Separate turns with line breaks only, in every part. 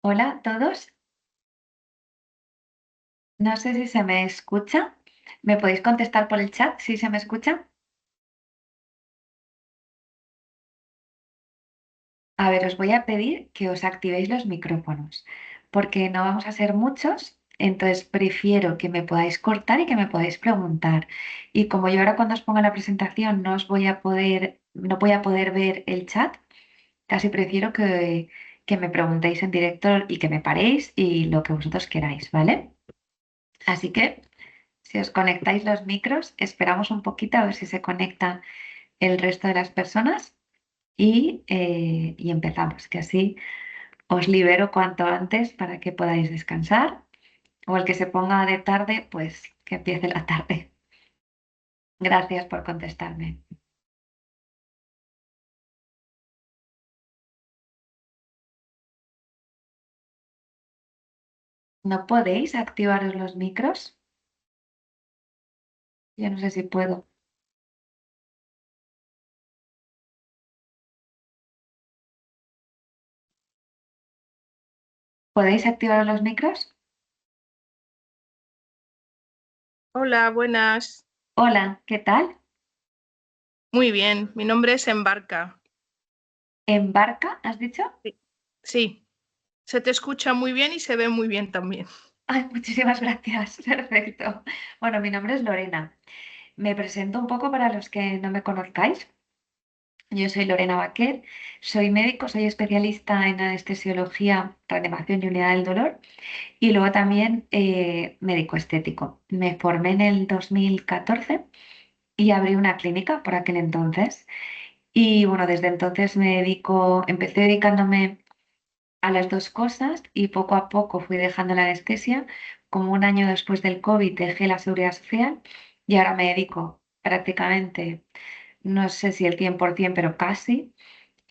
Hola a todos, no sé si se me escucha. ¿Me podéis contestar por el chat si se me escucha? A ver, os voy a pedir que os activéis los micrófonos, porque no vamos a ser muchos, entonces prefiero que me podáis cortar y que me podáis preguntar. Y como yo ahora cuando os ponga la presentación no os voy a poder, no voy a poder ver el chat, casi prefiero que me preguntéis en directo y que me paréis y lo que vosotros queráis, ¿vale? Así que si os conectáis los micros, esperamos un poquito a ver si se conecta el resto de las personas y empezamos, que así os libero cuanto antes para que podáis descansar o el que se ponga de tarde, pues que empiece la tarde. Gracias por contestarme. ¿No podéis activaros los micros? Yo no sé si puedo. ¿Podéis activar los micros?
Hola, buenas.
Hola, ¿qué tal?
Muy bien, mi nombre es Embarca.
¿En barca, has dicho?
Sí, sí, se te escucha muy bien y se ve muy bien también.
Ay, muchísimas gracias. Perfecto. Bueno, mi nombre es Lorena. Me presento un poco para los que no me conozcáis. Yo soy Lorena Baquer, soy médico, soy especialista en anestesiología, reanimación y unidad del dolor y luego también médico estético. Me formé en el 2014 y abrí una clínica por aquel entonces y bueno, desde entonces empecé dedicándome a las dos cosas y poco a poco fui dejando la anestesia. Como un año después del COVID dejé la seguridad social y ahora me dedico prácticamente, no sé si el 100%, pero casi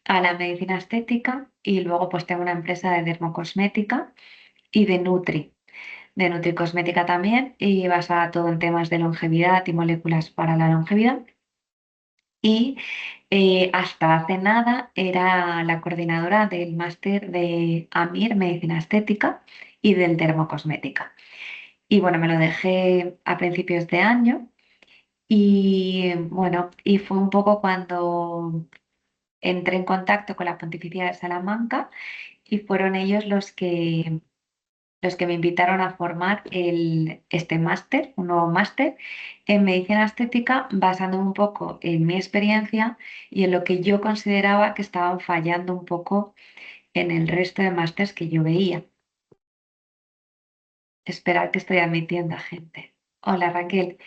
a la medicina estética y luego pues tengo una empresa de dermocosmética y de nutricosmética también y basada todo en temas de longevidad y moléculas para la longevidad. Y hasta hace nada era la coordinadora del máster de AMIR, Medicina Estética y del Dermocosmética. Y bueno, me lo dejé a principios de año y bueno, y fue un poco cuando entré en contacto con la Pontificia de Salamanca y fueron ellos los que me invitaron a formar este máster, un nuevo máster en medicina estética, basándome un poco en mi experiencia y en lo que yo consideraba que estaban fallando un poco en el resto de másters que yo veía. Esperar que estoy admitiendo a gente. Hola Raquel.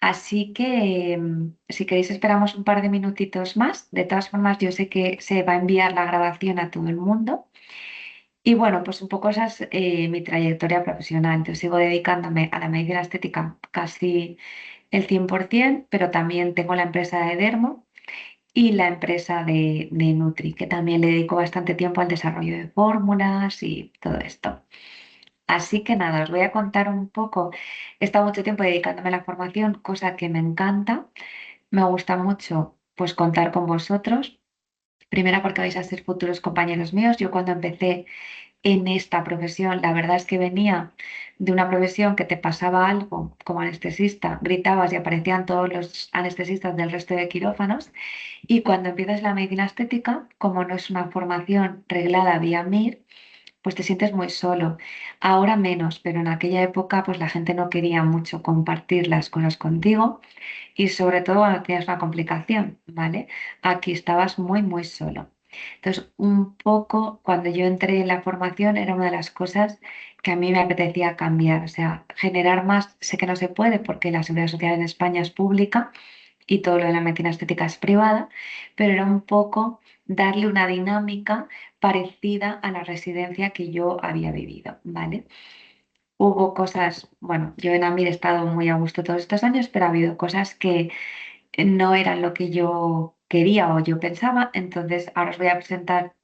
Así que si queréis esperamos un par de minutitos más. De todas formas, yo sé que se va a enviar la grabación a todo el mundo. Y bueno, pues un poco esa es mi trayectoria profesional. Yo sigo dedicándome a la medicina estética casi el 100%, pero también tengo la empresa de Dermo y la empresa de Nutri, que también le dedico bastante tiempo al desarrollo de fórmulas y todo esto. Así que nada, os voy a contar un poco. He estado mucho tiempo dedicándome a la formación, cosa que me encanta. Me gusta mucho pues contar con vosotros. Primero porque vais a ser futuros compañeros míos. Yo cuando empecé en esta profesión. La verdad es que venía de una profesión que te pasaba algo como anestesista, gritabas y aparecían todos los anestesistas del resto de quirófanos. Y cuando empiezas la medicina estética, como no es una formación reglada vía MIR, pues te sientes muy solo. Ahora menos, pero en aquella época pues la gente no quería mucho compartir las cosas contigo y sobre todo cuando tienes una complicación, ¿vale? Aquí estabas muy, muy solo. Entonces, un poco cuando yo entré en la formación era una de las cosas que a mí me apetecía cambiar, o sea, generar más, sé que no se puede porque la seguridad social en España es pública y todo lo de la medicina estética es privada, pero era un poco darle una dinámica parecida a la residencia que yo había vivido, ¿vale? Hubo cosas, bueno, yo en AMIR he estado muy a gusto todos estos años, pero ha habido cosas que no eran lo que yo quería o yo pensaba, entonces ahora os voy a presentar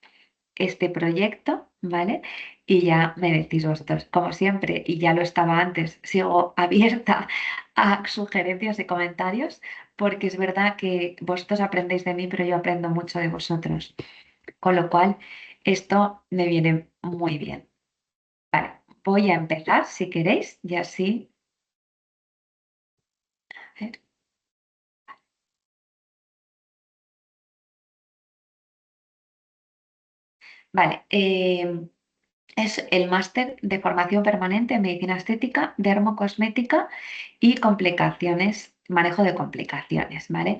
este proyecto, ¿vale? Y ya me decís vosotros, como siempre, y ya lo estaba antes, sigo abierta a sugerencias y comentarios, porque es verdad que vosotros aprendéis de mí, pero yo aprendo mucho de vosotros. Con lo cual, esto me viene Muy bien. Vale, voy a empezar si queréis y así. A ver. Vale, es el máster de formación permanente en medicina estética, dermocosmética y complicaciones, manejo de complicaciones, ¿vale?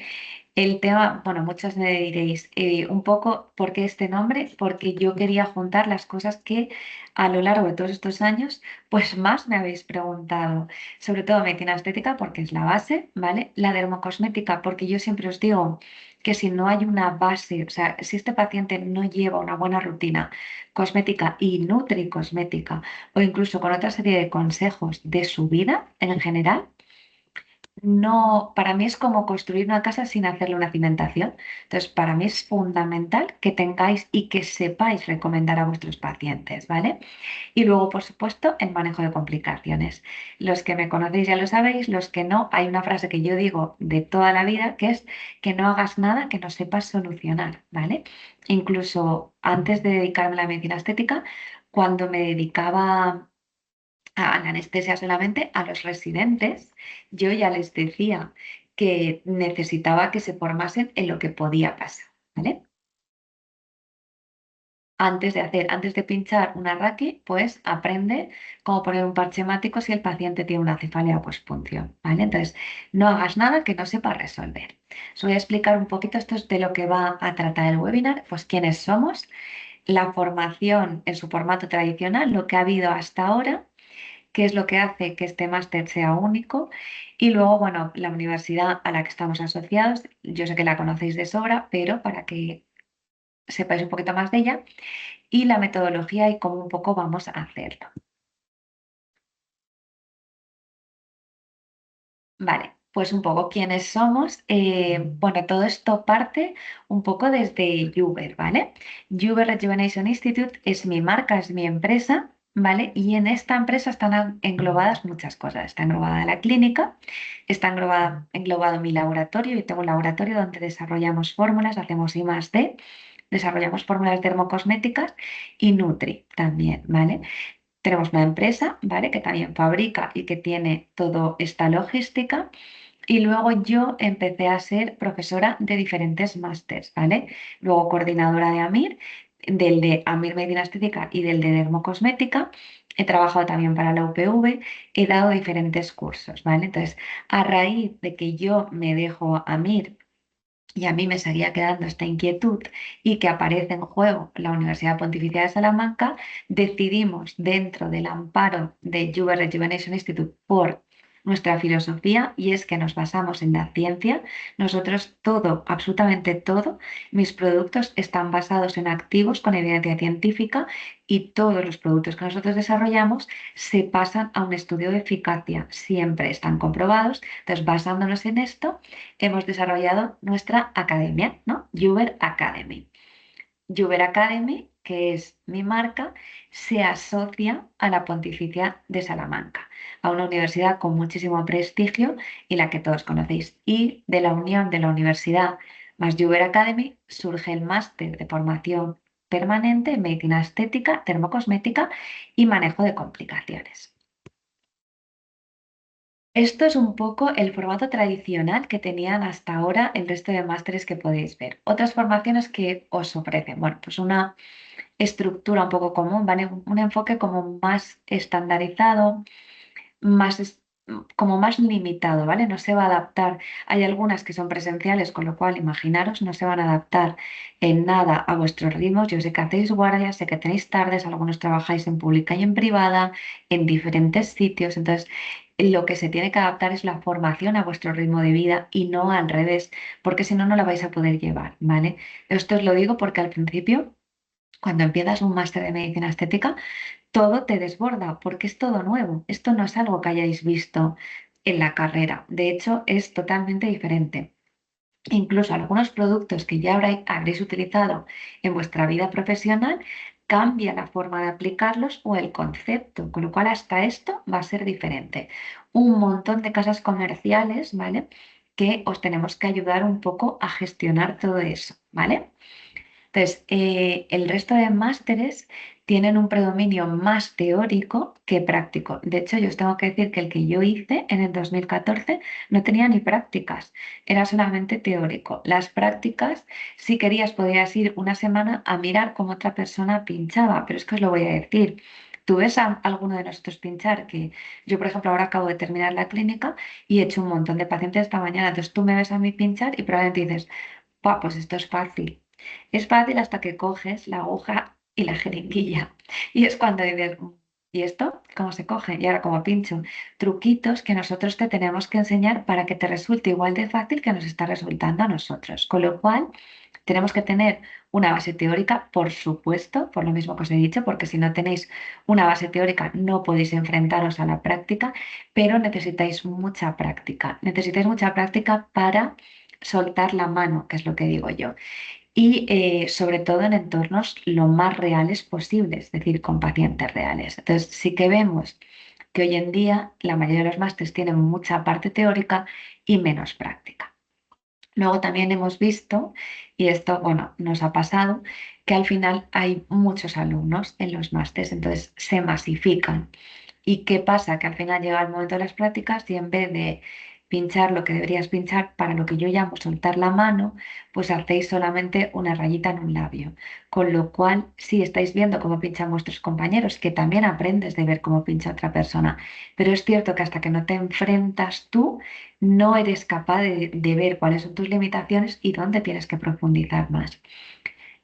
El tema, bueno, muchos me diréis un poco por qué este nombre, porque yo quería juntar las cosas que a lo largo de todos estos años, pues más me habéis preguntado, sobre todo medicina estética, porque es la base, ¿vale? La dermocosmética, porque yo siempre os digo que si no hay una base, o sea, si este paciente no lleva una buena rutina cosmética y nutricosmética, o incluso con otra serie de consejos de su vida en general, no, para mí es como construir una casa sin hacerle una cimentación. Entonces, para mí es fundamental que tengáis y que sepáis recomendar a vuestros pacientes, ¿vale? Y luego, por supuesto, el manejo de complicaciones. Los que me conocéis ya lo sabéis, los que no, hay una frase que yo digo de toda la vida que es que no hagas nada que no sepas solucionar, ¿vale? Incluso antes de dedicarme a la medicina estética, cuando me dedicaba a la anestesia solamente, a los residentes, yo ya les decía que necesitaba que se formasen en lo que podía pasar, ¿vale? Antes de pinchar una raquia, pues aprende cómo poner un parche hemático si el paciente tiene una cefalea pospunción, ¿vale? Entonces, no hagas nada que no sepas resolver. Os voy a explicar un poquito esto es de lo que va a tratar el webinar, pues quiénes somos, la formación en su formato tradicional, lo que ha habido hasta ahora, qué es lo que hace que este máster sea único y luego, bueno, la universidad a la que estamos asociados, yo sé que la conocéis de sobra, pero para que sepáis un poquito más de ella y la metodología y cómo un poco vamos a hacerlo. Vale, pues un poco quiénes somos. Bueno, todo esto parte un poco desde Juber, ¿vale? Juber Rejuvenation Institute es mi marca, es mi empresa, ¿vale? Y en esta empresa están englobadas muchas cosas. Está englobada la clínica, está englobado mi laboratorio. Yo tengo un laboratorio donde desarrollamos fórmulas, hacemos I+D, desarrollamos fórmulas dermocosméticas y Nutri también, ¿vale? Tenemos una empresa, ¿vale? Que también fabrica y que tiene toda esta logística. Y luego yo empecé a ser profesora de diferentes másters, ¿vale? Luego coordinadora de AMIR, del de AMIR Medicina Estética y del de Dermocosmética. He trabajado también para la UPV, he dado diferentes cursos, ¿vale? Entonces, a raíz de que yo me dejo AMIR y a mí me seguía quedando esta inquietud y que aparece en juego la Universidad Pontificia de Salamanca, decidimos dentro del amparo de Juve Rejuvenation Institute por nuestra filosofía y es que nos basamos en la ciencia. Nosotros todo, absolutamente todo, mis productos están basados en activos con evidencia científica y todos los productos que nosotros desarrollamos se pasan a un estudio de eficacia. Siempre están comprobados. Entonces, basándonos en esto, hemos desarrollado nuestra academia, ¿no? Juber Academy. Juber Academy, que es mi marca, se asocia a la Pontificia de Salamanca, a una universidad con muchísimo prestigio y la que todos conocéis. Y de la unión de la universidad más Juber Academy surge el máster de formación permanente en medicina estética, termocosmética y manejo de complicaciones. Esto es un poco el formato tradicional que tenían hasta ahora el resto de másteres que podéis ver. Otras formaciones que os ofrecen, bueno, pues una estructura un poco común, ¿vale? Un enfoque como más estandarizado, más como más limitado, ¿vale? No se va a adaptar. Hay algunas que son presenciales, con lo cual imaginaros, no se van a adaptar en nada a vuestros ritmos. Yo sé que hacéis guardias, sé que tenéis tardes, algunos trabajáis en pública y en privada, en diferentes sitios. Entonces, lo que se tiene que adaptar es la formación a vuestro ritmo de vida y no al revés, porque si no, no la vais a poder llevar, ¿vale? Esto os lo digo porque al principio, cuando empiezas un máster de medicina estética, todo te desborda porque es todo nuevo. Esto no es algo que hayáis visto en la carrera. De hecho, es totalmente diferente. Incluso algunos productos que ya habréis utilizado en vuestra vida profesional, cambia la forma de aplicarlos o el concepto, con lo cual hasta esto va a ser diferente. Un montón de casas comerciales, ¿vale? Que os tenemos que ayudar un poco a gestionar todo eso, ¿vale? Entonces, el resto de másteres tienen un predominio más teórico que práctico. De hecho, yo os tengo que decir que el que yo hice en el 2014 no tenía ni prácticas, era solamente teórico. Las prácticas, si querías, podías ir una semana a mirar cómo otra persona pinchaba, pero es que os lo voy a decir. Tú ves a alguno de nosotros pinchar, que yo, por ejemplo, ahora acabo de terminar la clínica y he hecho un montón de pacientes esta mañana, entonces tú me ves a mí pinchar y probablemente dices, "Buah, pues esto es fácil". Es fácil hasta que coges la aguja y la jeringuilla. Y es cuando dices, ¿y esto cómo se coge? Y ahora como pincho. Truquitos que nosotros te tenemos que enseñar para que te resulte igual de fácil que nos está resultando a nosotros. Con lo cual, tenemos que tener una base teórica, por supuesto, por lo mismo que os he dicho, porque si no tenéis una base teórica no podéis enfrentaros a la práctica, pero necesitáis mucha práctica. Necesitáis mucha práctica para soltar la mano, que es lo que digo yo, y sobre todo en entornos lo más reales posibles, es decir, con pacientes reales. Entonces, sí que vemos que hoy en día la mayoría de los másteres tienen mucha parte teórica y menos práctica. Luego también hemos visto, y esto, bueno, nos ha pasado, que al final hay muchos alumnos en los másteres, entonces se masifican. ¿Y qué pasa? Que al final llega el momento de las prácticas y en vez de pinchar lo que deberías pinchar para lo que yo llamo soltar la mano, pues hacéis solamente una rayita en un labio. Con lo cual, sí estáis viendo cómo pinchan vuestros compañeros, que también aprendes de ver cómo pincha otra persona. Pero es cierto que hasta que no te enfrentas tú, no eres capaz de ver cuáles son tus limitaciones y dónde tienes que profundizar más.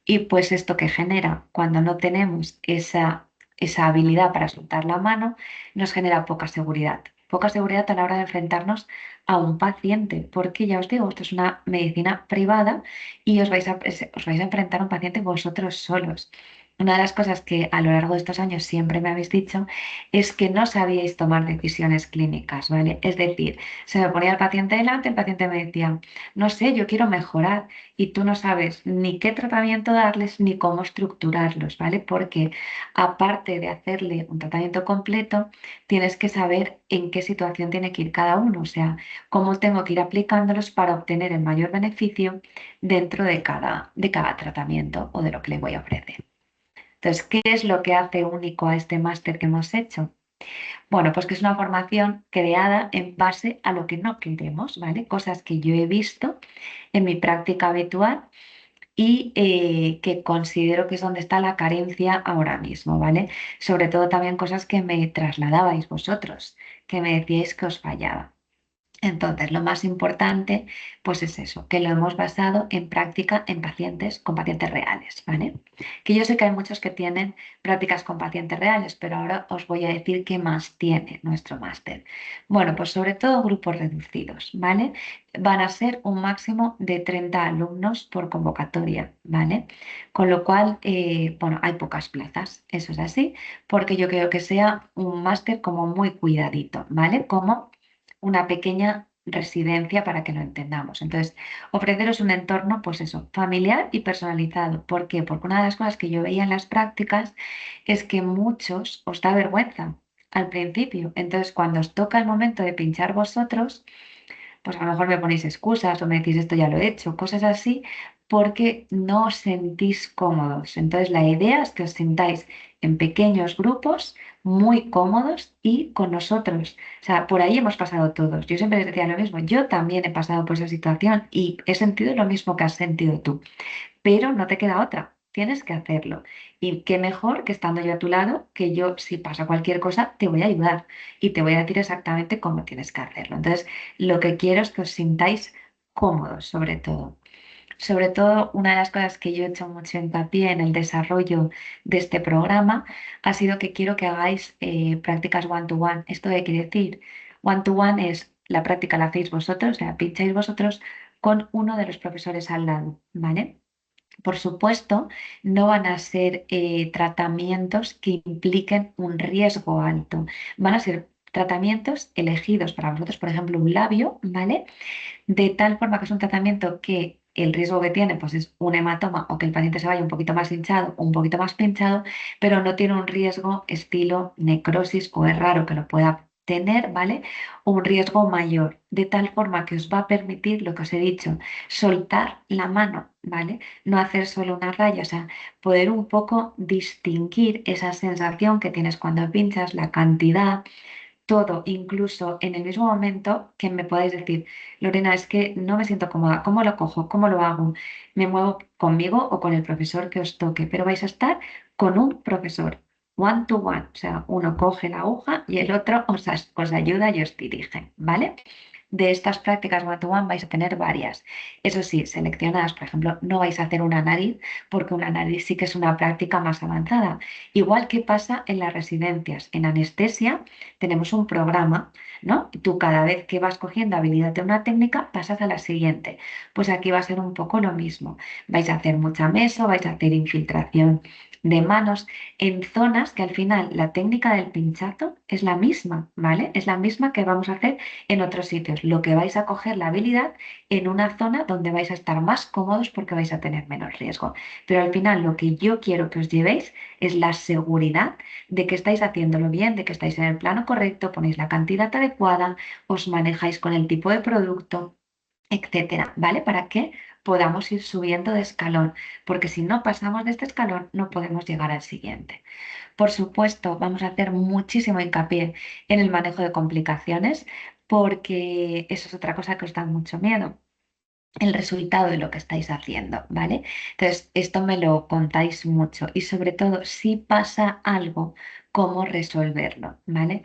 Y pues esto que genera cuando no tenemos esa habilidad para soltar la mano, nos genera poca seguridad. Poca seguridad a la hora de enfrentarnos a un paciente, porque ya os digo, esto es una medicina privada y os vais a enfrentar a un paciente vosotros solos. Una de las cosas que a lo largo de estos años siempre me habéis dicho es que no sabíais tomar decisiones clínicas, ¿vale? Es decir, se me ponía el paciente delante, el paciente me decía, no sé, yo quiero mejorar y tú no sabes ni qué tratamiento darles ni cómo estructurarlos, ¿vale? Porque aparte de hacerle un tratamiento completo, tienes que saber en qué situación tiene que ir cada uno, o sea, cómo tengo que ir aplicándolos para obtener el mayor beneficio dentro de cada tratamiento o de lo que le voy a ofrecer. Entonces, ¿qué es lo que hace único a este máster que hemos hecho? Bueno, pues que es una formación creada en base a lo que no queremos, ¿vale? Cosas que yo he visto en mi práctica habitual y que considero que es donde está la carencia ahora mismo, ¿vale? Sobre todo también cosas que me trasladabais vosotros, que me decíais que os fallaba. Entonces, lo más importante, pues es eso, que lo hemos basado en práctica en pacientes con pacientes reales, ¿vale? Que yo sé que hay muchos que tienen prácticas con pacientes reales, pero ahora os voy a decir qué más tiene nuestro máster. Bueno, pues sobre todo grupos reducidos, ¿vale? Van a ser un máximo de 30 alumnos por convocatoria, ¿vale? Con lo cual, bueno, hay pocas plazas, eso es así, porque yo creo que sea un máster como muy cuidadito, ¿vale? Como una pequeña residencia para que lo entendamos. Entonces, ofreceros un entorno, pues eso, familiar y personalizado. ¿Por qué? Porque una de las cosas que yo veía en las prácticas es que muchos os da vergüenza al principio. Entonces, cuando os toca el momento de pinchar vosotros, pues a lo mejor me ponéis excusas o me decís esto ya lo he hecho, cosas así, porque no os sentís cómodos. Entonces la idea es que os sintáis en pequeños grupos, muy cómodos y con nosotros. O sea, por ahí hemos pasado todos. Yo siempre les decía lo mismo, yo también he pasado por esa situación y he sentido lo mismo que has sentido tú, pero no te queda otra. Tienes que hacerlo. Y qué mejor que estando yo a tu lado, que yo, si pasa cualquier cosa, te voy a ayudar y te voy a decir exactamente cómo tienes que hacerlo. Entonces, lo que quiero es que os sintáis cómodos, sobre todo. Sobre todo, una de las cosas que yo he hecho mucho hincapié en el desarrollo de este programa ha sido que quiero que hagáis prácticas one-to-one. ¿Esto qué quiere decir? One-to-one es la práctica la hacéis vosotros, o sea, pincháis vosotros con uno de los profesores al lado, ¿vale? Por supuesto, no van a ser tratamientos que impliquen un riesgo alto. Van a ser tratamientos elegidos para vosotros, por ejemplo, un labio, ¿vale? De tal forma que es un tratamiento que el riesgo que tiene pues es un hematoma o que el paciente se vaya un poquito más hinchado o un poquito más pinchado, pero no tiene un riesgo estilo necrosis o es raro que lo pueda tener, ¿vale? Un riesgo mayor, de tal forma que os va a permitir, lo que os he dicho, soltar la mano, ¿vale? No hacer solo una raya, o sea, poder un poco distinguir esa sensación que tienes cuando pinchas, la cantidad, todo, incluso en el mismo momento que me podáis decir, Lorena, es que no me siento cómoda, ¿cómo lo cojo? ¿Cómo lo hago? Me muevo conmigo o con el profesor que os toque, pero vais a estar con un profesor, one to one, o sea, uno coge la aguja y el otro os ayuda y os dirige, ¿vale? De estas prácticas one-to-one vais a tener varias. Eso sí, seleccionadas, por ejemplo, no vais a hacer una nariz porque una nariz sí que es una práctica más avanzada. Igual que pasa en las residencias. En anestesia tenemos un programa, ¿no? Tú cada vez que vas cogiendo habilidad de una técnica pasas a la siguiente. Pues aquí va a ser un poco lo mismo. Vais a hacer mucha meso, vais a hacer infiltración de manos en zonas que al final la técnica del pinchazo es la misma, ¿vale? Es la misma que vamos a hacer en otros sitios. Lo que vais a coger la habilidad en una zona donde vais a estar más cómodos porque vais a tener menos riesgo. Pero al final lo que yo quiero que os llevéis es la seguridad de que estáis haciéndolo bien, de que estáis en el plano correcto, ponéis la cantidad adecuada, os manejáis con el tipo de producto, etcétera, ¿vale? Para que podamos ir subiendo de escalón, porque si no pasamos de este escalón no podemos llegar al siguiente. Por supuesto, vamos a hacer muchísimo hincapié en el manejo de complicaciones, porque eso es otra cosa que os da mucho miedo, el resultado de lo que estáis haciendo, ¿vale? Entonces, esto me lo contáis mucho y sobre todo, si pasa algo, cómo resolverlo, ¿vale?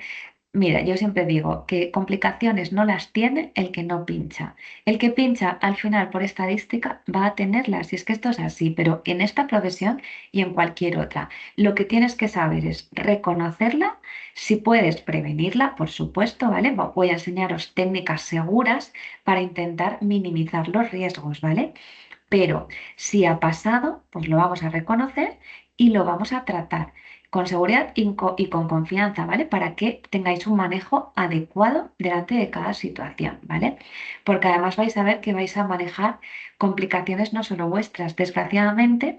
Mira, yo siempre digo que complicaciones no las tiene el que no pincha. El que pincha al final por estadística va a tenerlas, y es que esto es así, pero en esta profesión y en cualquier otra, lo que tienes que saber es reconocerla, si puedes prevenirla, por supuesto, ¿vale? Voy a enseñaros técnicas seguras para intentar minimizar los riesgos, ¿vale? Pero si ha pasado, pues lo vamos a reconocer y lo vamos a tratar con seguridad y con confianza, ¿vale? Para que tengáis un manejo adecuado delante de cada situación, ¿vale? Porque además vais a ver que vais a manejar complicaciones no solo vuestras. Desgraciadamente,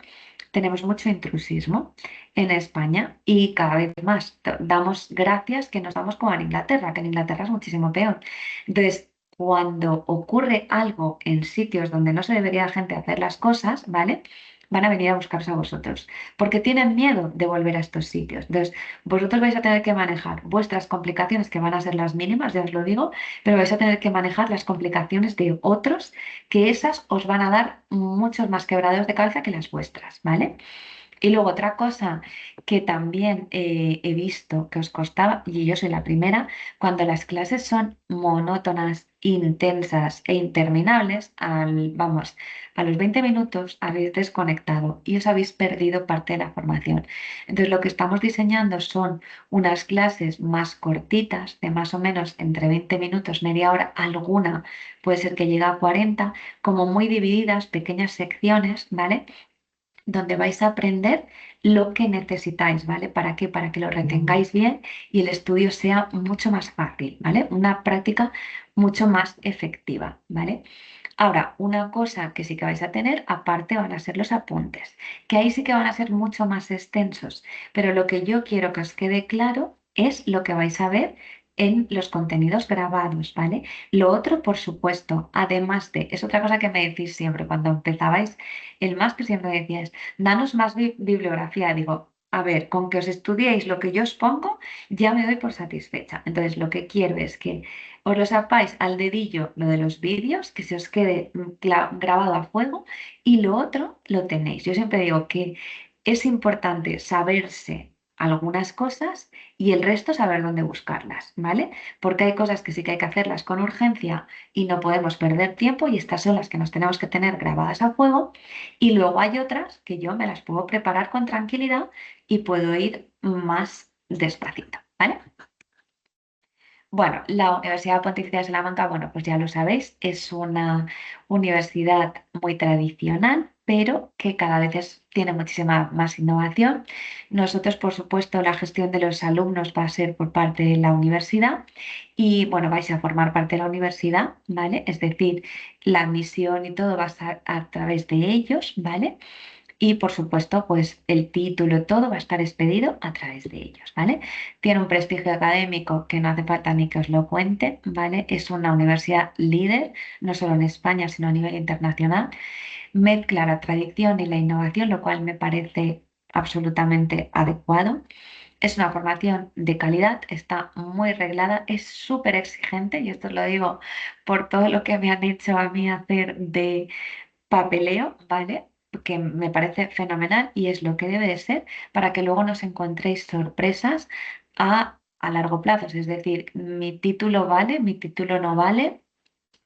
tenemos mucho intrusismo en España y cada vez más damos gracias que nos damos como en Inglaterra, que en Inglaterra es muchísimo peor. Entonces, cuando ocurre algo en sitios donde no se debería la gente hacer las cosas, ¿vale? Van a venir a buscaros a vosotros, porque tienen miedo de volver a estos sitios. Entonces, vosotros vais a tener que manejar vuestras complicaciones, que van a ser las mínimas, ya os lo digo, pero vais a tener que manejar las complicaciones de otros, que esas os van a dar muchos más quebraderos de cabeza que las vuestras, ¿vale? Y luego otra cosa que también he visto que os costaba, y yo soy la primera, cuando las clases son monótonas, intensas e interminables, vamos, a los 20 minutos habéis desconectado y os habéis perdido parte de la formación. Entonces lo que estamos diseñando son unas clases más cortitas, de más o menos entre 20 minutos, media hora, alguna puede ser que llegue a 40, como muy divididas, pequeñas secciones, ¿vale? Donde vais a aprender lo que necesitáis, ¿vale? ¿Para qué? Para que lo retengáis bien y el estudio sea mucho más fácil, ¿vale? Una práctica mucho más efectiva, ¿vale? Ahora, una cosa que sí que vais a tener, aparte, van a ser los apuntes, que ahí sí que van a ser mucho más extensos, pero lo que yo quiero que os quede claro es lo que vais a ver en los contenidos grabados, ¿vale? Lo otro, por supuesto, además de, es otra cosa que me decís siempre cuando empezabais el máster, siempre decíais, danos más bibliografía. Digo, a ver, con que os estudiéis lo que yo os pongo, ya me doy por satisfecha. Entonces, lo que quiero es que os lo sepáis al dedillo lo de los vídeos, que se os quede grabado a fuego y lo otro lo tenéis. Yo siempre digo que es importante saberse algunas cosas y el resto saber dónde buscarlas, ¿vale? Porque hay cosas que sí que hay que hacerlas con urgencia y no podemos perder tiempo y estas son las que nos tenemos que tener grabadas a fuego y luego hay otras que yo me las puedo preparar con tranquilidad y puedo ir más despacito, ¿vale? Bueno, la Universidad Pontificia de Salamanca, bueno, pues ya lo sabéis, es una universidad muy tradicional, pero que cada vez tiene muchísima más innovación. Nosotros, por supuesto, la gestión de los alumnos va a ser por parte de la universidad y, bueno, vais a formar parte de la universidad, ¿vale? Es decir, la admisión y todo va a estar a través de ellos, ¿vale? y por supuesto, pues el título, todo va a estar expedido a través de ellos, ¿vale? Tiene un prestigio académico que no hace falta ni que os lo cuente, ¿vale? Es una universidad líder, no solo en España, sino a nivel internacional. Mezcla la tradición y la innovación, lo cual me parece absolutamente adecuado. Es una formación de calidad, está muy reglada, es súper exigente, y esto lo digo por todo lo que me han hecho a mí hacer de papeleo, ¿vale? Que me parece fenomenal y es lo que debe de ser para que luego nos encontréis sorpresas a largo plazo. Es decir, mi título vale, mi título no vale.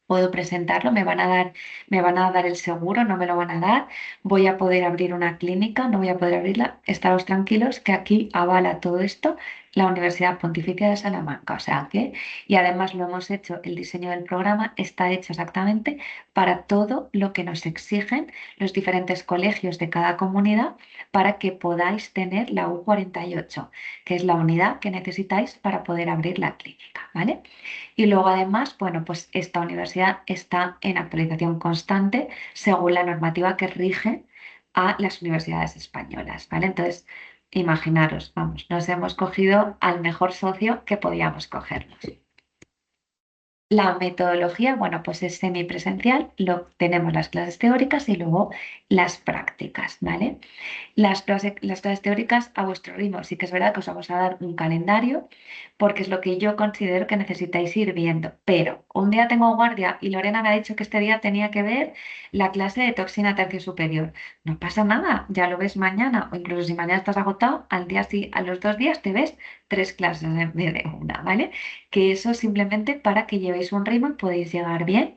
Puedo presentarlo, me van a dar el seguro, no me lo van a dar, voy a poder abrir una clínica, no voy a poder abrirla. Estaos tranquilos que aquí avala todo esto la Universidad Pontificia de Salamanca. O sea que, y además lo hemos hecho, el diseño del programa está hecho exactamente para todo lo que nos exigen los diferentes colegios de cada comunidad para que podáis tener la U48, que es la unidad que necesitáis para poder abrir la clínica, ¿vale? Y luego además, bueno, pues esta universidad está en actualización constante según la normativa que rige a las universidades españolas, ¿vale? Entonces, imaginaros, vamos, nos hemos cogido al mejor socio que podíamos cogernos. La metodología, bueno, pues es semipresencial, tenemos las clases teóricas y luego las prácticas, ¿vale? Las clases teóricas a vuestro ritmo. Sí que es verdad que os vamos a dar un calendario porque es lo que yo considero que necesitáis ir viendo. Pero un día tengo guardia y Lorena me ha dicho que este día tenía que ver la clase de toxina tercio superior. No pasa nada, ya lo ves mañana. O incluso si mañana estás agotado, al día sí, a los 2 días te ves 3 clases en vez de una, ¿vale? Que eso simplemente para que llevéis un ritmo y podéis llegar bien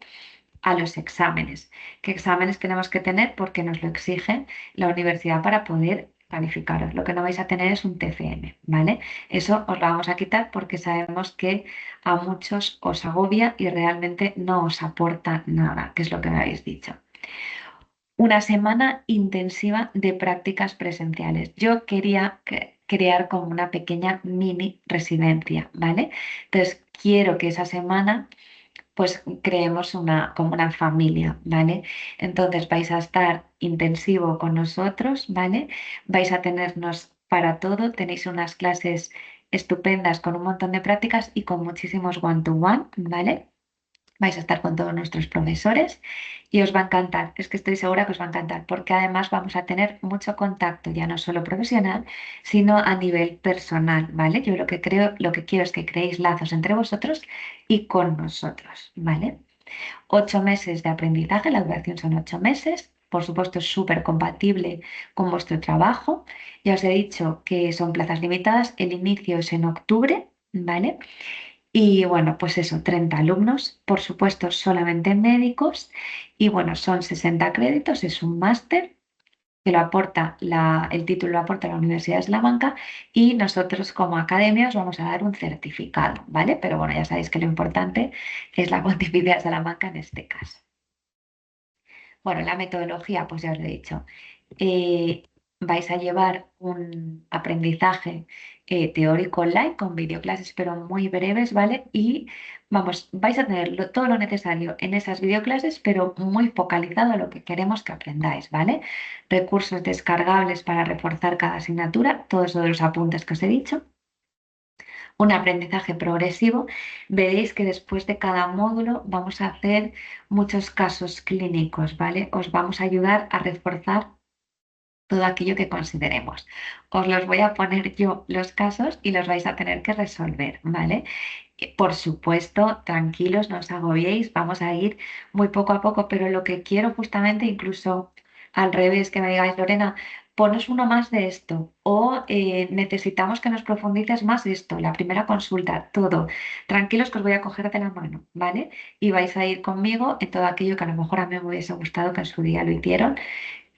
a los exámenes. ¿Qué exámenes tenemos que tener? Porque nos lo exige la universidad para poder calificaros. Lo que no vais a tener es un TFM, ¿vale? Eso os lo vamos a quitar porque sabemos que a muchos os agobia y realmente no os aporta nada, que es lo que me habéis dicho. Una semana intensiva de prácticas presenciales. Yo quería crear como una pequeña mini residencia, ¿vale? Entonces, quiero que esa semana pues creemos como una familia, ¿vale? Entonces vais a estar intensivo con nosotros, ¿vale? Vais a tenernos para todo, tenéis unas clases estupendas con un montón de prácticas y con muchísimos one-to-one, ¿vale? Vais a estar con todos nuestros profesores y os va a encantar, es que estoy segura que os va a encantar, porque además vamos a tener mucho contacto, ya no solo profesional, sino a nivel personal, ¿vale? Yo lo que creo, lo que quiero es que creéis lazos entre vosotros y con nosotros, ¿vale? 8 meses de aprendizaje, la duración son 8 meses. Por supuesto, es súper compatible con vuestro trabajo. Ya os he dicho que son plazas limitadas. El inicio es en octubre, ¿vale? Y bueno, pues eso, 30 alumnos, por supuesto, solamente médicos. Y bueno, son 60 créditos, es un máster que lo aporta el título lo aporta la Universidad de Salamanca y nosotros como academia os vamos a dar un certificado, ¿vale? Pero bueno, ya sabéis que lo importante es la Pontificia de Salamanca en este caso. Bueno, la metodología, pues ya os lo he dicho. Eh, Vais a llevar un aprendizaje teórico online con videoclases, pero muy breves, ¿vale? Y vamos, vais a tener todo lo necesario en esas videoclases, pero muy focalizado a lo que queremos que aprendáis, ¿vale? Recursos descargables para reforzar cada asignatura, todos los apuntes que os he dicho, un aprendizaje progresivo. Veréis que después de cada módulo vamos a hacer muchos casos clínicos, ¿vale? Os vamos a ayudar a reforzar todo aquello que consideremos. Os los voy a poner yo los casos y los vais a tener que resolver, ¿vale? Por supuesto, tranquilos, no os agobiéis, vamos a ir muy poco a poco, pero lo que quiero justamente, incluso al revés, que me digáis, Lorena, ponos uno más de esto, o necesitamos que nos profundices más esto, la primera consulta, todo. Tranquilos que os voy a coger de la mano, ¿vale? Y vais a ir conmigo en todo aquello que a lo mejor a mí me hubiese gustado que en su día lo hicieron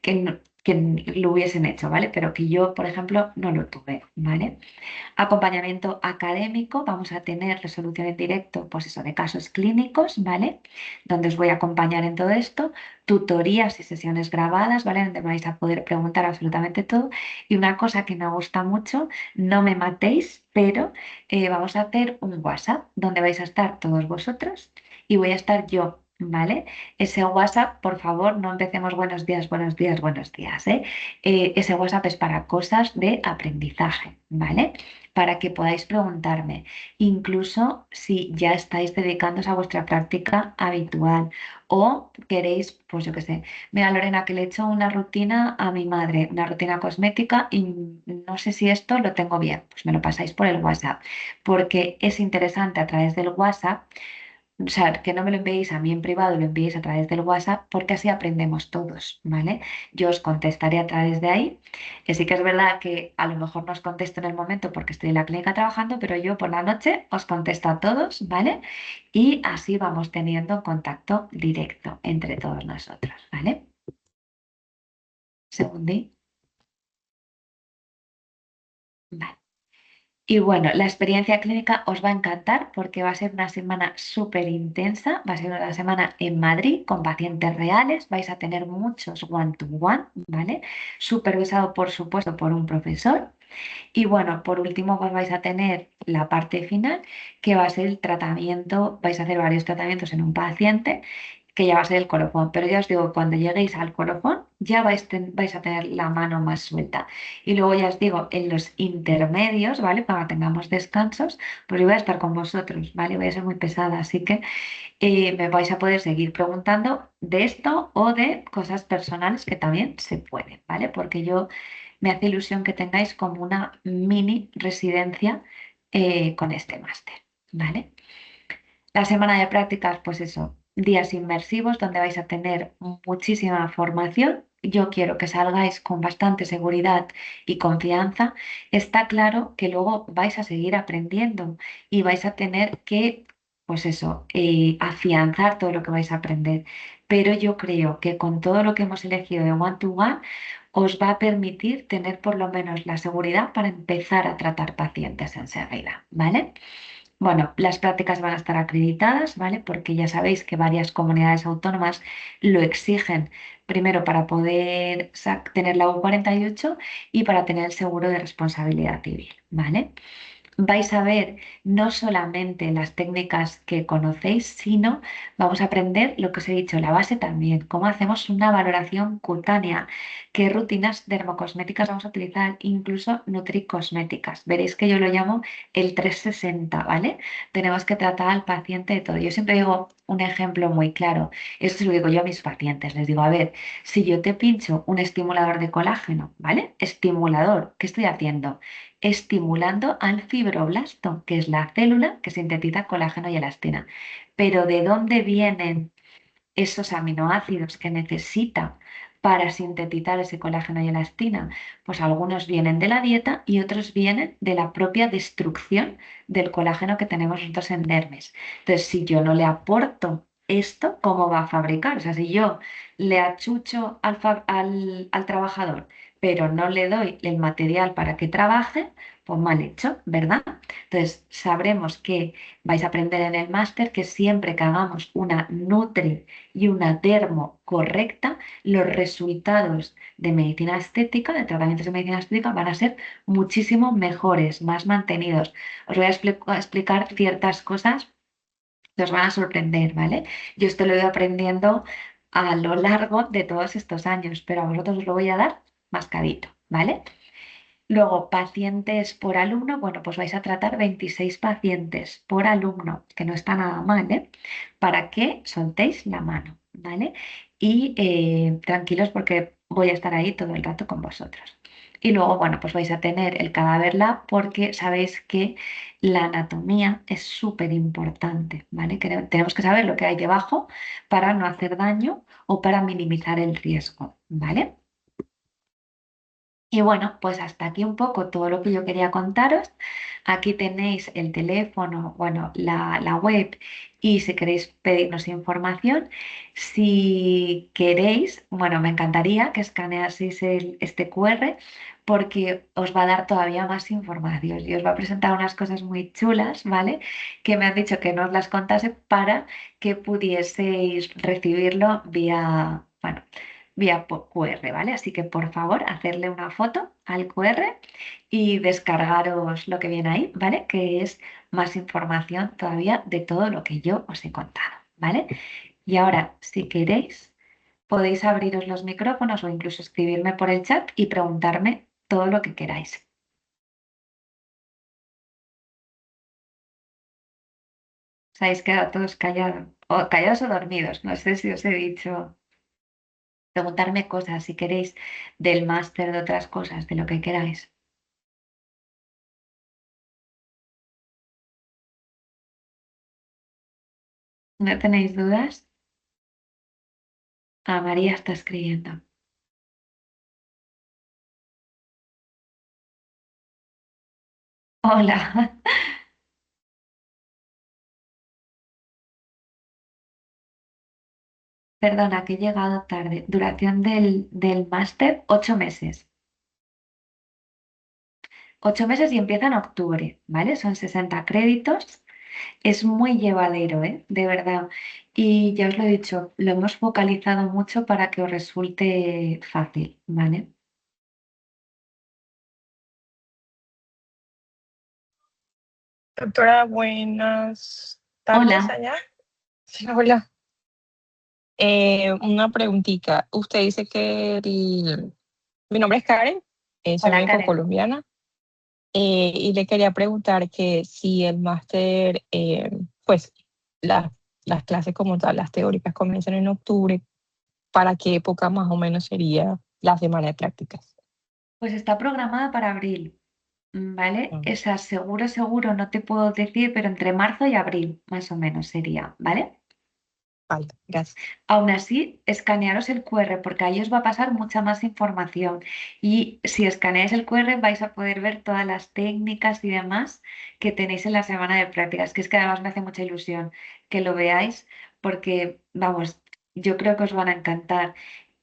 que lo hubiesen hecho, ¿vale? Pero que yo, por ejemplo, no lo tuve, ¿vale? Acompañamiento académico, vamos a tener resolución en directo, pues eso, de casos clínicos, ¿vale? Donde os voy a acompañar en todo esto, tutorías y sesiones grabadas, ¿vale? Donde vais a poder preguntar absolutamente todo. Y una cosa que me gusta mucho, no me matéis, pero vamos a hacer un WhatsApp donde vais a estar todos vosotros y voy a estar yo ¿vale? Ese WhatsApp, por favor, no empecemos buenos días, buenos días, buenos días, ¿eh? Ese WhatsApp es para cosas de aprendizaje, ¿vale? Para que podáis preguntarme, incluso si ya estáis dedicándoos a vuestra práctica habitual o queréis, pues yo qué sé, mira Lorena, que le he hecho una rutina a mi madre, una rutina cosmética y no sé si esto lo tengo bien, pues me lo pasáis por el WhatsApp, porque es interesante a través del WhatsApp, o sea, que no me lo enviéis a mí en privado, lo enviéis a través del WhatsApp, porque así aprendemos todos, ¿vale? Yo os contestaré a través de ahí. Que sí que es verdad que a lo mejor no os contesto en el momento porque estoy en la clínica trabajando, pero yo por la noche os contesto a todos, ¿vale? Y así vamos teniendo contacto directo entre todos nosotros, ¿vale? Segundín. Vale. Y bueno, la experiencia clínica os va a encantar porque va a ser una semana súper intensa, va a ser una semana en Madrid con pacientes reales, vais a tener muchos one-to-one, ¿vale? Supervisado, por supuesto, por un profesor. Y bueno, por último, pues vais a tener la parte final, que va a ser el tratamiento, vais a hacer varios tratamientos en un paciente, que ya va a ser el colofón. Pero ya os digo, cuando lleguéis al colofón, ya vais a tener la mano más suelta. Y luego ya os digo, en los intermedios, ¿vale? Para que tengamos descansos, pues yo voy a estar con vosotros, ¿vale? Voy a ser muy pesada, así que me vais a poder seguir preguntando de esto o de cosas personales que también se pueden, ¿vale? Porque yo me hace ilusión que tengáis como una mini residencia con este máster, ¿vale? La semana de prácticas, pues eso, días inmersivos donde vais a tener muchísima formación. Yo quiero que salgáis con bastante seguridad y confianza. Está claro que luego vais a seguir aprendiendo y vais a tener que, pues eso, afianzar todo lo que vais a aprender. Pero yo creo que con todo lo que hemos elegido de One to One, os va a permitir tener por lo menos la seguridad para empezar a tratar pacientes enseguida, ¿vale? Bueno, las prácticas van a estar acreditadas, ¿vale? Porque ya sabéis que varias comunidades autónomas lo exigen, primero para poder tener la U48 y para tener el seguro de responsabilidad civil, ¿vale? Vais a ver no solamente las técnicas que conocéis, sino vamos a aprender lo que os he dicho, la base también, cómo hacemos una valoración cutánea, qué rutinas dermocosméticas vamos a utilizar, incluso nutricosméticas. Veréis que yo lo llamo el 360, ¿vale? Tenemos que tratar al paciente de todo. Yo siempre digo un ejemplo muy claro, eso se lo digo yo a mis pacientes, les digo, a ver, si yo te pincho un estimulador de colágeno, ¿vale? Estimulador, ¿qué estoy haciendo? Estimulando al fibroblasto, que es la célula que sintetiza colágeno y elastina. Pero ¿de dónde vienen esos aminoácidos que necesita para sintetizar ese colágeno y elastina? Pues algunos vienen de la dieta y otros vienen de la propia destrucción del colágeno que tenemos nosotros en dermis. Entonces, si yo no le aporto esto, ¿cómo va a fabricar? O sea, si yo le achucho al trabajador, pero no le doy el material para que trabaje, pues mal hecho, ¿verdad? Entonces, sabremos que vais a aprender en el máster que siempre que hagamos una nutri y una dermo correcta, los resultados de medicina estética, de tratamientos de medicina estética, van a ser muchísimo mejores, más mantenidos. Os voy a explicar ciertas cosas que os van a sorprender, ¿vale? Yo esto lo he ido aprendiendo a lo largo de todos estos años, pero a vosotros os lo voy a dar mascadito, ¿vale? Luego, pacientes por alumno, bueno, pues vais a tratar 26 pacientes por alumno, que no está nada mal, ¿eh? Para que soltéis la mano, ¿vale? Y tranquilos porque voy a estar ahí todo el rato con vosotros. Y luego, bueno, pues vais a tener el cadáver lab porque sabéis que la anatomía es súper importante, ¿vale? Que tenemos que saber lo que hay debajo para no hacer daño o para minimizar el riesgo, ¿vale? Y bueno, pues hasta aquí un poco todo lo que yo quería contaros. Aquí tenéis el teléfono, bueno, la web y si queréis pedirnos información. Si queréis, bueno, me encantaría que escaneaseis este QR porque os va a dar todavía más información y os va a presentar unas cosas muy chulas, ¿vale? Que me han dicho que no os las contase para que pudieseis recibirlo vía, bueno, vía QR, ¿vale? Así que por favor, hacerle una foto al QR y descargaros lo que viene ahí, ¿vale? Que es más información todavía de todo lo que yo os he contado, ¿vale? Y ahora, si queréis, podéis abriros los micrófonos o incluso escribirme por el chat y preguntarme todo lo que queráis. Os habéis quedado todos callados, o callados o dormidos. No sé si os he dicho. Preguntarme cosas si queréis del máster, de otras cosas, de lo que queráis. ¿No tenéis dudas? Ah, María está escribiendo. Hola, perdona que he llegado tarde. Duración del máster, 8 meses. 8 meses y empieza en octubre, ¿vale? Son 60 créditos. Es muy llevadero, ¿eh? De verdad. Y ya os lo he dicho, lo hemos focalizado mucho para que os resulte fácil, ¿vale?
Doctora, buenas tardes
Hola,
allá. Sí, hola. Una preguntita. Usted dice que mi nombre es Karen, soy
hola
médico
Karen.
colombiana, y le quería preguntar que si el máster, pues la- las clases como tal, las teóricas comienzan en octubre, ¿para qué época más o menos sería la semana de prácticas?
Pues está programada para abril, ¿vale?
Mm,
Esa seguro, seguro no te puedo decir, pero entre marzo y abril, más o menos sería, ¿vale?
vale, gracias.
Aún así, escanearos el QR porque ahí os va a pasar mucha más información. Y si escaneáis el QR vais a poder ver todas las técnicas y demás que tenéis en la semana de prácticas, que es que además me hace mucha ilusión que lo veáis porque, vamos, yo creo que os van a encantar.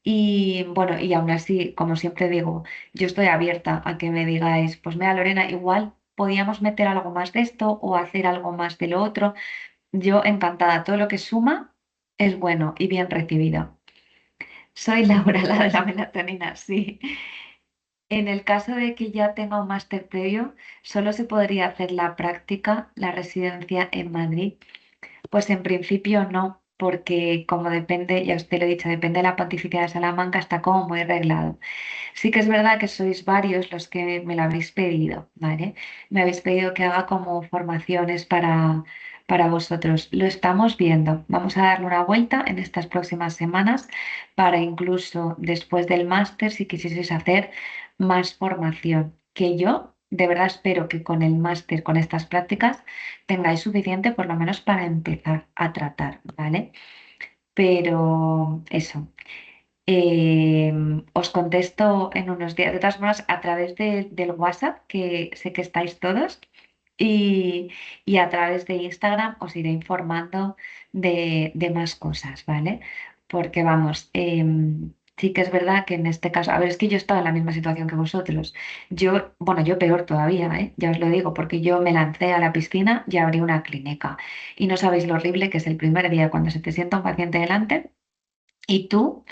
Y bueno, y aún así, como siempre digo, yo estoy abierta a que me digáis, pues mira, Lorena, igual podíamos meter algo más de esto o hacer algo más de lo otro. Yo encantada, todo lo que suma es bueno y bien recibido. Soy Laura, la de la melatonina, sí. En el caso de que ya tenga un máster previo, solo se podría hacer la práctica, la residencia en Madrid. Pues en principio no, porque como depende, ya os te lo he dicho, depende de la Pontificia de Salamanca, está como muy reglado. Sí que es verdad que sois varios los que me lo habéis pedido, ¿vale? Me habéis pedido que haga como formaciones para vosotros. Lo estamos viendo. Vamos a darle una vuelta en estas próximas semanas para incluso después del máster, si quisieseis hacer más formación. Que yo de verdad espero que con el máster, con estas prácticas, tengáis suficiente por lo menos para empezar a tratar, ¿vale? Pero eso. Os contesto en unos días, de todas formas, a través del WhatsApp, que sé que estáis todos, y, y a través de Instagram os iré informando de más cosas, ¿vale? Porque vamos, sí que es verdad que en este caso, a ver, es que yo estaba en la misma situación que vosotros. Yo, bueno, yo peor todavía, ¿eh? Ya os lo digo, porque yo me lancé a la piscina y abrí una clínica. Y no sabéis lo horrible que es el primer día cuando se te sienta un paciente delante. Y tú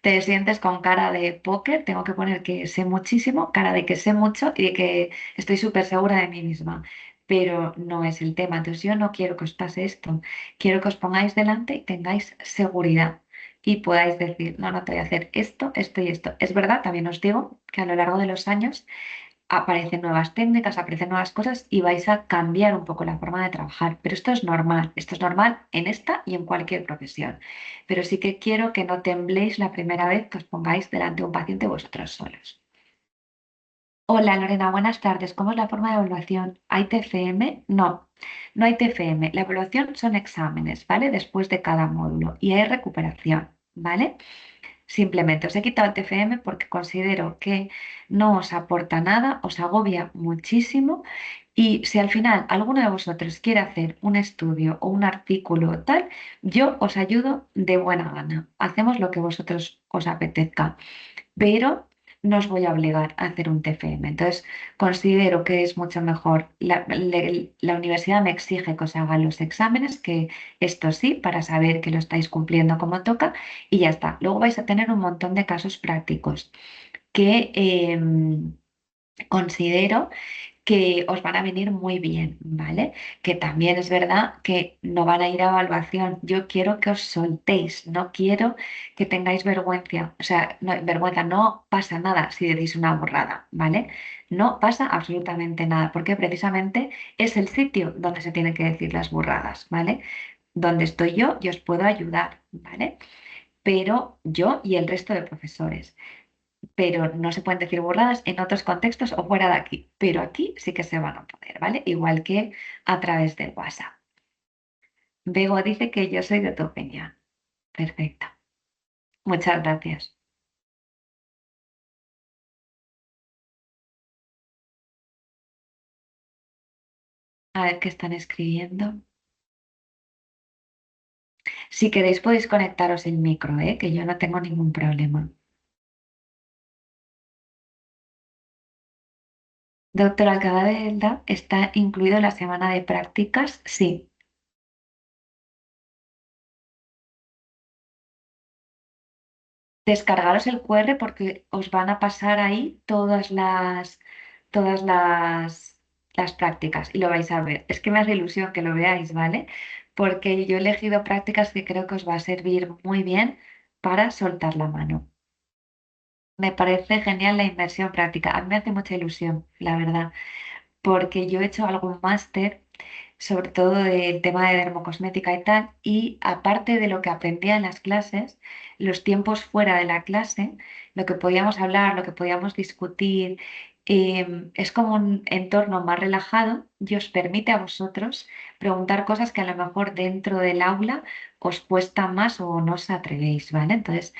te sientes con cara de póker, tengo que poner que sé muchísimo, cara de que sé mucho y de que estoy súper segura de mí misma, pero no es el tema. Entonces yo no quiero que os pase esto, quiero que os pongáis delante y tengáis seguridad y podáis decir, no, no te voy a hacer esto, esto y esto. Es verdad, también os digo que a lo largo de los años aparecen nuevas técnicas, aparecen nuevas cosas y vais a cambiar un poco la forma de trabajar. Pero esto es normal en esta y en cualquier profesión. Pero sí que quiero que no tembléis la primera vez que os pongáis delante de un paciente vosotros solos. Hola Lorena, buenas tardes. ¿Cómo es la forma de evaluación? ¿Hay TFM? No, no hay TFM. La evaluación son exámenes, ¿vale? Después de cada módulo y hay recuperación, ¿vale? Simplemente os he quitado el TFM porque considero que no os aporta nada, os agobia muchísimo y si al final alguno de vosotros quiere hacer un estudio o un artículo o tal, yo os ayudo de buena gana. Hacemos lo que vosotros os apetezca, pero no os voy a obligar a hacer un TFM. Entonces, considero que es mucho mejor. La universidad me exige que os hagan los exámenes, que esto sí, para saber que lo estáis cumpliendo como toca, y ya está. Luego vais a tener un montón de casos prácticos que considero que os van a venir muy bien, ¿vale? Que también es verdad que no van a ir a evaluación. Yo quiero que os soltéis, no quiero que tengáis vergüenza. O sea, no, vergüenza, no pasa nada si decís una burrada, ¿vale? No pasa absolutamente nada, porque precisamente es el sitio donde se tienen que decir las burradas, ¿vale? Donde estoy yo y os puedo ayudar, ¿vale? Pero yo y el resto de profesores. Pero no se pueden decir burradas en otros contextos o fuera de aquí. Pero aquí sí que se van a poder, ¿vale? Igual que a través del WhatsApp. Bego dice que yo soy de tu opinión. Perfecto. Muchas gracias. A ver qué están escribiendo. Si queréis podéis conectaros el micro, ¿eh? Que yo no tengo ningún problema. Doctora Alcalá, ¿está incluido en la semana de prácticas? Sí. Descargaros el QR porque os van a pasar ahí todas las prácticas y lo vais a ver. Es que me hace ilusión que lo veáis, ¿vale? Porque yo he elegido prácticas que creo que os va a servir muy bien para soltar la mano. Me parece genial la inversión práctica. A mí me hace mucha ilusión, la verdad, porque yo he hecho algún máster sobre todo del tema de dermocosmética y tal, y aparte de lo que aprendía en las clases, los tiempos fuera de la clase, lo que podíamos hablar, lo que podíamos discutir, es como un entorno más relajado y os permite a vosotros preguntar cosas que a lo mejor dentro del aula os cuesta más o no os atrevéis, ¿vale? Entonces,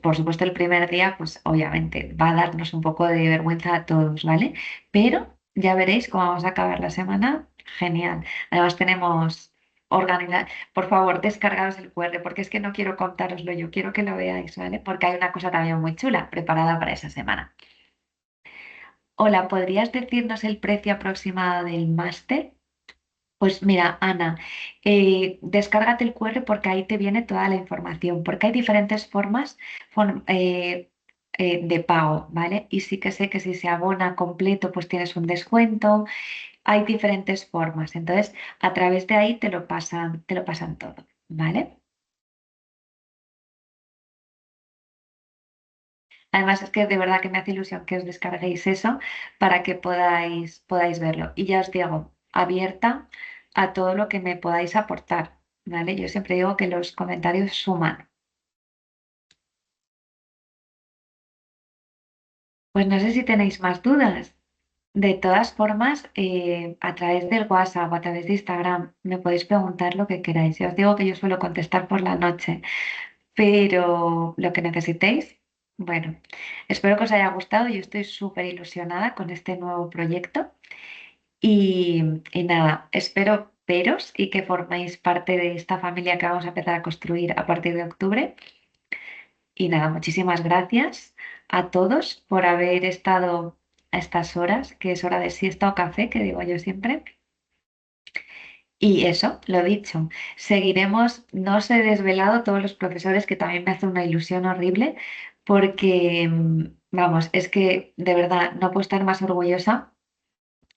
por supuesto, el primer día, pues obviamente va a darnos un poco de vergüenza a todos, ¿vale? Pero ya veréis cómo vamos a acabar la semana. Genial. Además tenemos organizar. Por favor, descargaros el QR, porque es que no quiero contároslo yo, quiero que lo veáis, ¿vale? Porque hay una cosa también muy chula preparada para esa semana. Hola, ¿podrías decirnos el precio aproximado del máster? Pues mira, Ana, descárgate el QR porque ahí te viene toda la información, porque hay diferentes formas de pago, ¿vale? Y sí que sé que si se abona completo, pues tienes un descuento. Hay diferentes formas, entonces a través de ahí te lo pasan todo, ¿vale? Además es que de verdad que me hace ilusión que os descarguéis eso para que podáis verlo. Y ya os digo, abierta a todo lo que me podáis aportar, ¿vale? Yo siempre digo que los comentarios suman. Pues no sé si tenéis más dudas. De todas formas, a través del WhatsApp o a través de Instagram me podéis preguntar lo que queráis. Ya os digo que yo suelo contestar por la noche, pero lo que necesitéis, bueno, espero que os haya gustado. Yo estoy súper ilusionada con este nuevo proyecto y nada, espero veros y que forméis parte de esta familia que vamos a empezar a construir a partir de octubre. Y nada, muchísimas gracias a todos por haber estado a estas horas, que es hora de siesta o café, que digo yo siempre. Y eso, lo dicho, seguiremos, no os he desvelado todos los profesores, que también me hace una ilusión horrible, porque, vamos, es que de verdad no puedo estar más orgullosa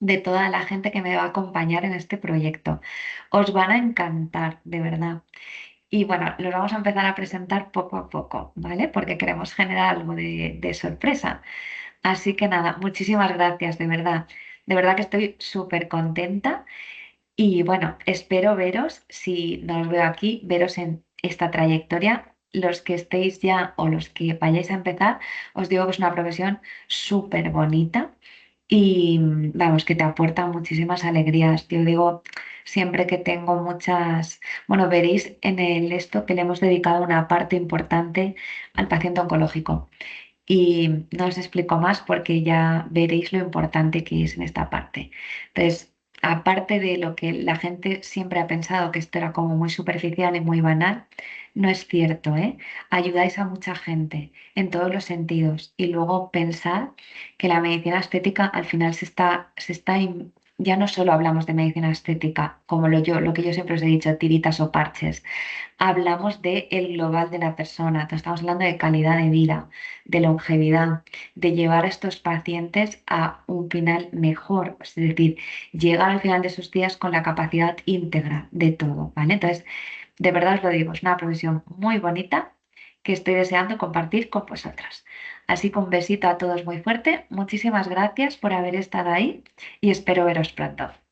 de toda la gente que me va a acompañar en este proyecto. Os van a encantar, de verdad. Y bueno, los vamos a empezar a presentar poco a poco, ¿vale? Porque queremos generar algo de sorpresa. Así que nada, muchísimas gracias, de verdad. De verdad que estoy súper contenta y bueno, espero veros, si no os veo aquí, veros en esta trayectoria. Los que estéis ya o los que vayáis a empezar, os digo que es una profesión súper bonita y vamos, que te aporta muchísimas alegrías. Yo digo siempre que tengo muchas, bueno, veréis en el esto que le hemos dedicado una parte importante al paciente oncológico. Y no os explico más porque ya veréis lo importante que es en esta parte. Entonces, aparte de lo que la gente siempre ha pensado, que esto era como muy superficial y muy banal, no es cierto, ¿eh? Ayudáis a mucha gente en todos los sentidos. Y luego pensar que la medicina estética al final se está ya no solo hablamos de medicina estética, como lo que yo siempre os he dicho, tiritas o parches. Hablamos de el global de la persona. Entonces, estamos hablando de calidad de vida, de longevidad, de llevar a estos pacientes a un final mejor, es decir, llegar al final de sus días con la capacidad íntegra de todo, ¿vale? Entonces, de verdad os lo digo, es una profesión muy bonita que estoy deseando compartir con vosotras. Así que un besito a todos muy fuerte. Muchísimas gracias por haber estado ahí y espero veros pronto.